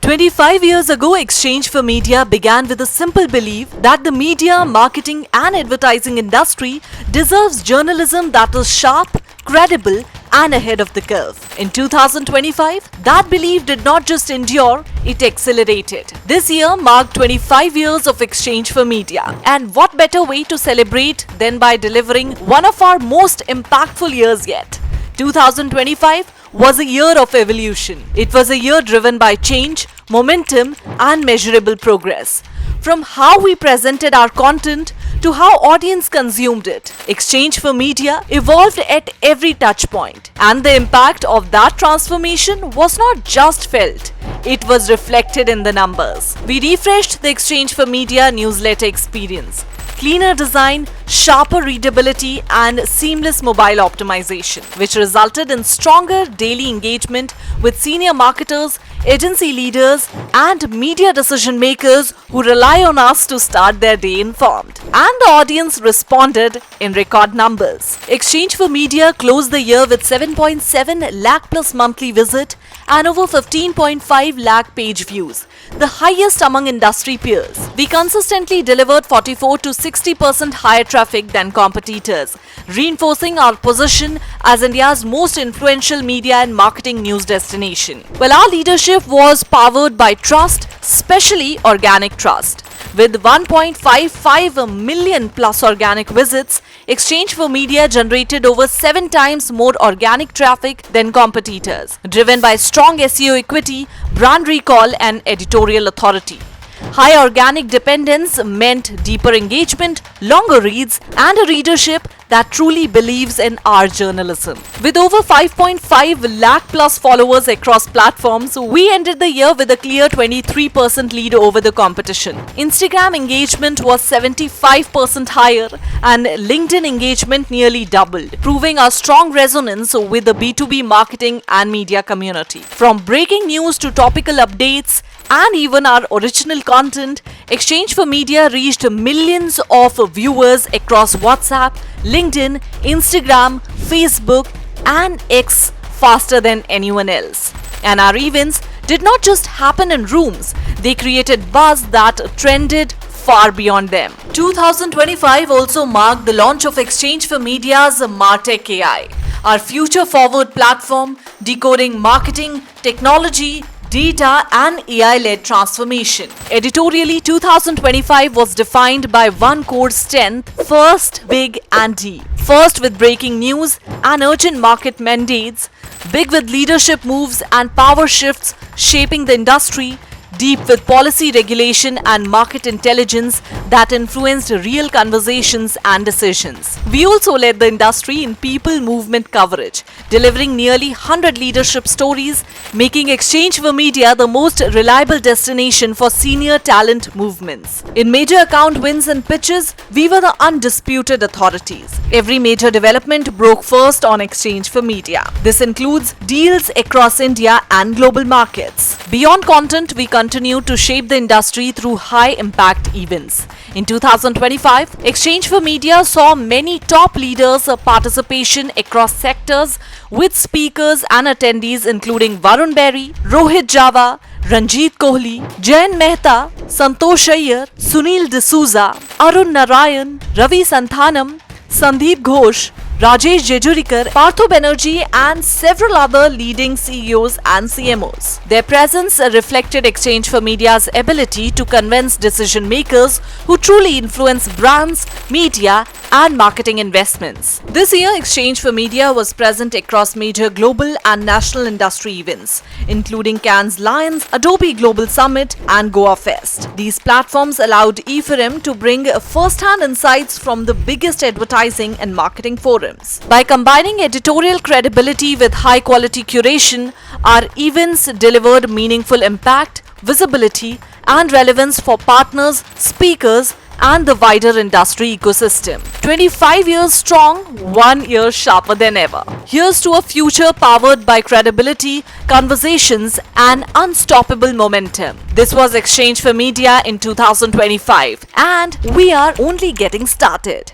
25 years ago, Exchange for Media began with a simple belief that the media, marketing and advertising industry deserves journalism that is sharp, credible and ahead of the curve. In 2025, that belief did not just endure, it accelerated. This year marked 25 years of Exchange for Media. And what better way to celebrate than by delivering one of our most impactful years yet. 2025 was a year of evolution. It was a year driven by change, momentum and measurable progress. From how we presented our content to how audience consumed it, Exchange for Media evolved at every touch point. And the impact of that transformation was not just felt, it was reflected in the numbers. We refreshed the Exchange for Media newsletter experience. Cleaner design, sharper readability and seamless mobile optimization, which resulted in stronger daily engagement with senior marketers, agency leaders and media decision makers who rely on us to start their day informed. And the audience responded in record numbers. Exchange for Media closed the year with 7.7 lakh plus monthly visit and over 15.5 lakh page views, the highest among industry peers. We consistently delivered 44 to 60% higher traffic than competitors, reinforcing our position as India's most influential media and marketing news destination. Well, our leadership was powered by trust, especially organic trust. With 1.55 million plus organic visits, Exchange for Media generated over 7 times more organic traffic than competitors, driven by strong SEO equity, brand recall and editorial authority. High organic dependence meant deeper engagement, longer reads and a readership that truly believes in our journalism. With over 5.5 lakh plus followers across platforms, we ended the year with a clear 23% lead over the competition. Instagram engagement was 75% higher and LinkedIn engagement nearly doubled, proving our strong resonance with the B2B marketing and media community. From breaking news to topical updates, and even our original content, Exchange for Media reached millions of viewers across WhatsApp, LinkedIn, Instagram, Facebook and X faster than anyone else. And our events did not just happen in rooms, they created buzz that trended far beyond them. 2025 also marked the launch of Exchange for Media's Martech AI, our future-forward platform decoding marketing, technology, data and AI-led transformation. Editorially, 2025 was defined by one core strength: first, big and deep. First with breaking news and urgent market mandates, big with leadership moves and power shifts shaping the industry, deep with policy regulation and market intelligence that influenced real conversations and decisions. We also led the industry in people movement coverage, delivering nearly 100 leadership stories, making Exchange for Media the most reliable destination for senior talent movements. In major account wins and pitches, we were the undisputed authorities. Every major development broke first on Exchange for Media. This includes deals across India and global markets. Beyond content, we continue to shape the industry through high-impact events. In 2025, Exchange for Media saw many top leaders' participation across sectors with speakers and attendees including Varun Berry, Rohit Java, Ranjit Kohli, Jayant Mehta, Santosh Iyer, Sunil D'Souza, Arun Narayan, Ravi Santhanam, Sandeep Ghosh, Rajesh Jejurikar, Partho Banerjee and several other leading CEOs and CMOs. Their presence reflected Exchange for Media's ability to convince decision makers who truly influence brands, media and marketing investments. This year, Exchange for Media was present across major global and national industry events, including Cannes Lions, Adobe Global Summit and Goa Fest. These platforms allowed E4M to bring first-hand insights from the biggest advertising and marketing forums. By combining editorial credibility with high-quality curation, our events delivered meaningful impact, visibility and relevance for partners, speakers and the wider industry ecosystem. 25 years strong, 1 year sharper than ever. Here's to a future powered by credibility, conversations and unstoppable momentum. This was Exchange for Media in 2025 and we are only getting started.